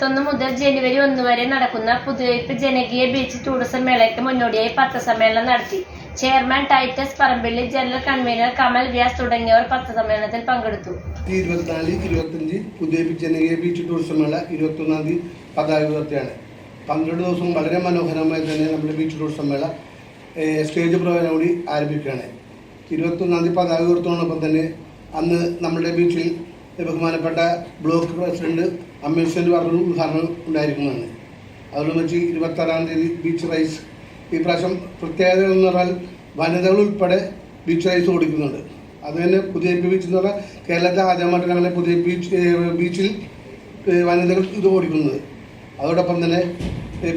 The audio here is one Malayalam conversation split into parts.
21 മുതൽ ജനുവരി 1 വരെ നടക്കുന്ന പുതുവൈപ്പ് ജനകീയ ബീച്ച് ടൂറിസം മേളയ്ക്ക് മുന്നോടിയായി പത്രസമ്മേളനം നടത്തി. Chairman Titus Parambilly, general convener Kamal Vyas തുടങ്ങിയവർ പത്രസമ്മേളനത്തിൽ പങ്കെടുത്തു. 24-25 പുതുവൈപ്പ് ജനകീയ ബീച്ച് ടൂറിസം മേള 21-ാം തീയതി പതാക ഉയർത്തിയാണ്. 12 ദിവസം വളരെ മനോഹരമായി തന്നെ നമ്മുടെ ബീച്ച് ടൂറിസം മേള സ്റ്റേജ് പ്രോഗ്രാം കൂടി ആരംഭിക്കുകയാണ്. 21-ാം തീയതി പതാക ഉയർത്തുന്നതോടൊപ്പം തന്നെ അന്ന് നമ്മുടെ ബീച്ചിൽ ബഹുമാനപ്പെട്ട ബ്ലോക്ക് പ്രസിഡന്റ് അമ്യൂസ്മെന്റ് പാർക്ക് ഉദ്ഘാടനം ഉണ്ടായിരിക്കുന്നതാണ്. അതുകൊണ്ട് വെച്ച് 26-ാം തീയതി ബീച്ച് റൈസ് ഈ പ്രാവശ്യം പ്രത്യേകതകൾ എന്ന് പറഞ്ഞാൽ വനിതകൾ ഉൾപ്പെടെ ബീച്ച് റൈസ് ഓടിക്കുന്നുണ്ട്. അത് തന്നെ പുതുവൈപ്പ് ബീച്ച് എന്ന് പറഞ്ഞാൽ കേരളത്തെ ആദ്യമായിട്ടാണ് അങ്ങനെ പുതിയ ബീച്ചിൽ വനിതകൾ ഇത് ഓടിക്കുന്നത്. അതോടൊപ്പം തന്നെ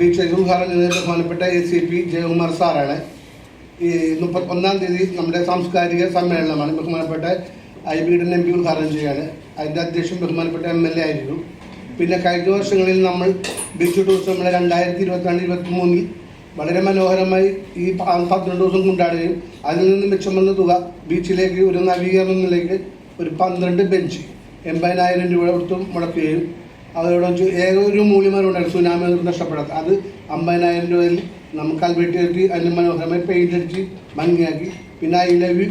ബീച്ച് റൈസ് ഉദ്ഘാടനം ചെയ്തത് ബഹുമാനപ്പെട്ട ACP ജയകുമാർ സാറാണ്. ഈ 31-ാം തീയതി നമ്മുടെ സാംസ്കാരിക സമ്മേളനമാണ്. ബഹുമാനപ്പെട്ട IBയുടെ MP ഉദ്ഘാടനം ചെയ്യുകയാണ്. അതിൻ്റെ അധ്യക്ഷൻ ബഹുമാനപ്പെട്ട MLA ആയിരുന്നു. പിന്നെ കഴിഞ്ഞ വർഷങ്ങളിൽ നമ്മൾ ബീച്ച് ടൂറിസം മേള 2022-23 വളരെ മനോഹരമായി ഈ 12 ദിവസം കൊണ്ടാടുകയും അതിൽ നിന്ന് മിച്ചം വന്ന തുക ബീച്ചിലേക്ക് ഒരു നവീകരണത്തിലേക്ക് ഒരു 12 ബെഞ്ച് 80,000 രൂപ കൊടുത്തും മുടക്കുകയും അതോടെ വെച്ച് ഏക ഒരു മൂല്യമാരുണ്ടായിരുന്നു സുനാമി നഷ്ടപ്പെടാത്ത അത് 50,000 രൂപയിൽ നമുക്ക് കൽവെട്ടി കെട്ടി അതിന് മനോഹരമായി പെയിന്റ് അടിച്ച് ഭംഗിയാക്കി. പിന്നെ I love you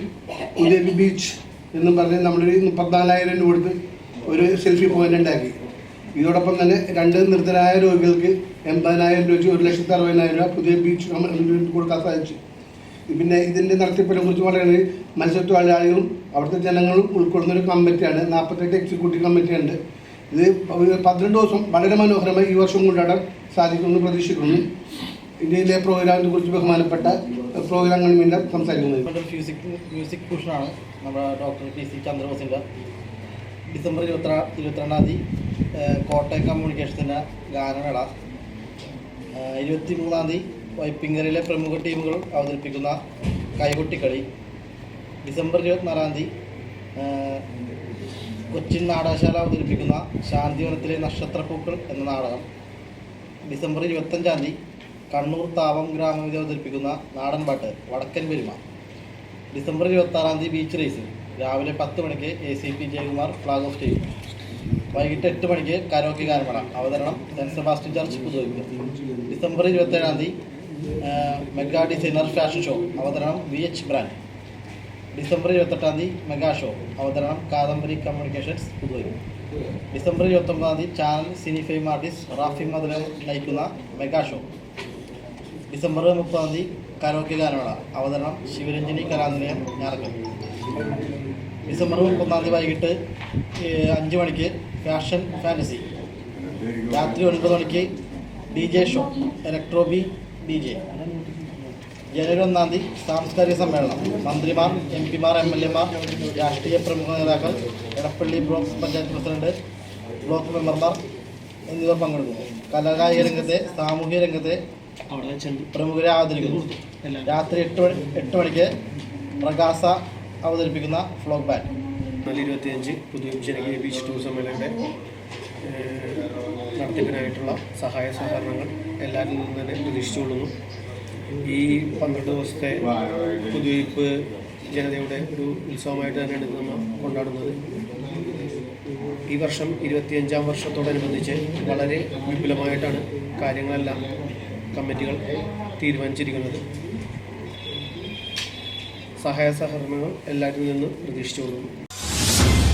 Puthuvype beach എന്നും പറഞ്ഞ് നമ്മളൊരു 34,000 രൂപ കൊടുത്ത് ഒരു സെൽഫി പോയിന്റ് ഉണ്ടാക്കി. ഇതോടൊപ്പം തന്നെ 2 നിർദ്ധരായ രോഗികൾക്ക് 80,000 രൂപ 1,60,000 രൂപ പുതിയ ബീച്ച് കൊടുക്കാൻ സാധിച്ചു. പിന്നെ ഇതിൻ്റെ നടത്തിപ്പിനെ കുറിച്ച് പറയുന്നത് മത്സ്യത്തൊഴിലാളികളും അവിടുത്തെ ജനങ്ങളും ഉൾക്കൊള്ളുന്ന ഒരു കമ്മിറ്റിയാണ്. 48 എക്സിക്യൂട്ടീവ് കമ്മിറ്റിയുണ്ട്. ഇത് 12 ദിവസം വളരെ മനോഹരമായി ഈ വർഷം കൊണ്ടാടാൻ സാധിക്കുമെന്ന് പ്രതീക്ഷിക്കുന്നു. ഇന്ത്യയിലെ പ്രോഗ്രാമിനെ കുറിച്ച് ബഹുമാനപ്പെട്ട പ്രോഗ്രാം കൺവീനർ സംസാരിക്കുന്നത് മ്യൂസിക് ഭൂഷണാണ് നമ്മുടെ ഡോക്ടർ PC ചന്ദ്രബോസിൻ്റെ. ഡിസംബർ 22-ാം തീയതി കോട്ടയം കമ്മ്യൂണിക്കേഷൻസിൻ്റെ ഗാനമേള. 23-ാം തീയതി വൈപ്പിങ്ങരയിലെ പ്രമുഖ ടീമുകൾ അവതരിപ്പിക്കുന്ന കൈകൊട്ടിക്കളി. ഡിസംബർ 24-ാം തീയതി കൊച്ചിൻ നാടകശാല അവതരിപ്പിക്കുന്ന ശാന്തിവനത്തിലെ നക്ഷത്രപ്പൂക്കൾ എന്ന നാടകം. ഡിസംബർ 25-ാം തീയതി കണ്ണൂർ താവം ഗ്രാമവിധി അവതരിപ്പിക്കുന്ന നാടൻപാട്ട് വടക്കൻ പെരുമ. ഡിസംബർ 26-ാം തീയതി ബീച്ച് റേസ്. രാവിലെ 10 മണിക്ക് ACP ജയകുമാർ ഫ്ലാഗ് ഓഫ് ചെയ്യും. വൈകിട്ട് 8 മണിക്ക് കരോക്കി ഗാനമേള. അവതരണം saint Sebastian church Puthuvype. December 27-ാം തീയതി മെഗാ ഡിസൈനർ ഫാഷൻ ഷോ. അവതരണം VH ബ്രാൻഡ്. ഡിസംബർ 28-ാം തീയതി മെഗാ ഷോ. അവതരണം കാദംബരി കമ്മ്യൂണിക്കേഷൻസ് പുതുവൈപ്പ്. ഡിസംബർ 29-ാം തീയതി channel cine fame artist Rafi Madana നയിക്കുന്ന മെഗാ ഷോ. ഡിസംബർ 30-ാം തീയതി കരോക്കി ഗാനമേള. അവതരണം ശിവരഞ്ജനി കലാനിലയം ഞാറക്കൽ. ഡിസംബർ 31-ാം തീയതി വൈകിട്ട് 5 മണിക്ക് ഫാഷൻ ഫാൻറ്റസി. രാത്രി 9 മണിക്ക് DJ ഷോ ഇലക്ട്രോബി DJ. ജനുവരി 1-ാം തീയതി സാംസ്കാരിക സമ്മേളനം. മന്ത്രിമാർ, MP മാർ, MLA മാർ, രാഷ്ട്രീയ പ്രമുഖ നേതാക്കൾ, Edappally block panchayat president, block മെമ്പർമാർ എന്നിവർ പങ്കെടുക്കുന്നു. കലാകായിക രംഗത്തെ, സാമൂഹിക രംഗത്തെ പ്രമുഖരെ ആദരിക്കുന്നു. രാത്രി 8 മണിക്ക് പ്രകാശ അവതരിപ്പിക്കുന്ന ഫ്ലോക്ക് ബാൻഡ്. 25 പുതുവൈപ്പ് ജനകീയ ബീച്ച് ടൂറിസം മേളയുടെ നടത്തിപ്പിനായിട്ടുള്ള സഹായ സഹകരണങ്ങൾ എല്ലാവരിൽ നിന്നും തന്നെ പ്രതീക്ഷിച്ചുകൊള്ളുന്നു. ഈ 12 ദിവസത്തെ പുതുവൈപ്പ് ജനതയുടെ ഒരു ഉത്സവമായിട്ട് തന്നെയാണ് നമ്മൾ കൊണ്ടാടുന്നത്. ഈ വർഷം 25-ാം വർഷത്തോടനുബന്ധിച്ച് വളരെ വിപുലമായിട്ടാണ് കാര്യങ്ങളെല്ലാം കമ്മിറ്റികൾ തീരുമാനിച്ചിരിക്കുന്നത്. സഹായ സഹകരണങ്ങൾ എല്ലാവരിൽ നിന്നും പ്രതീക്ഷിച്ചുകൊള്ളുന്നു.